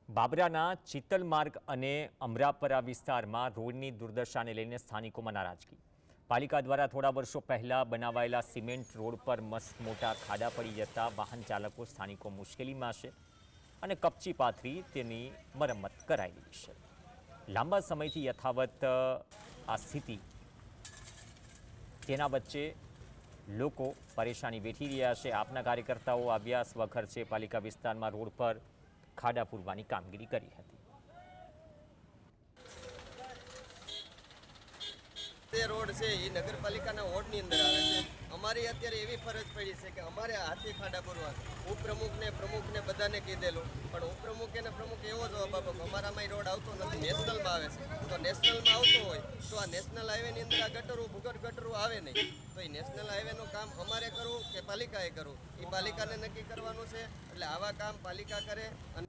બાબરાના ચિત્તલ માર્ગ અને અમરાપરા વિસ્તારમાં રોડની દુર્દશાને લઈને સ્થાનિકોમાં નારાજગી. પાલિકા દ્વારા થોડા વર્ષો પહેલા બનાવાયેલા સિમેન્ટ રોડ પર મસ્ત મોટા ખાડા પડી જતા વાહન ચાલકો સ્થાનિકો મુશ્કેલીમાં છે અને કપચી પાથરી તેની મરમ્મત કરાયેલી છે. લાંબા સમયથી યથાવત આ સ્થિતિ તેના વચ્ચે લોકો પરેશાની વેઠી રહ્યા છે. આપના કાર્યકર્તાઓ આવ્યા સ્વખર્ચે પાલિકા વિસ્તારમાં રોડ પર ખાડા પૂરવાની કામગીરી કરી હતી. તે રોડ છે એ નગરપાલિકાના વોર્ડની અંદર આવે છે. અમારી અત્યારે એવી ફરજ પડી છે કે અમારે હાથી ખાડા પૂરવા. પ્રમુખને બધાને કીધેલું, પણ ઉપપ્રમુખ અને પ્રમુખ એવો જવાબ આપો કે અમારામાં રોડ આવતો નથી, નેશનલમાં આવે છે. તો નેશનલમાં આવતો હોય તો આ નેશનલ હાઈવેની અંદર આ ભૂગર્ભ ગટરો આવે નહીં. તો એ નેશનલ હાઈવેનું કામ અમારે કરવું કે પાલિકાએ કરવું, એ પાલિકાને નક્કી કરવાનું છે. એટલે આવા કામ પાલિકા કરે અને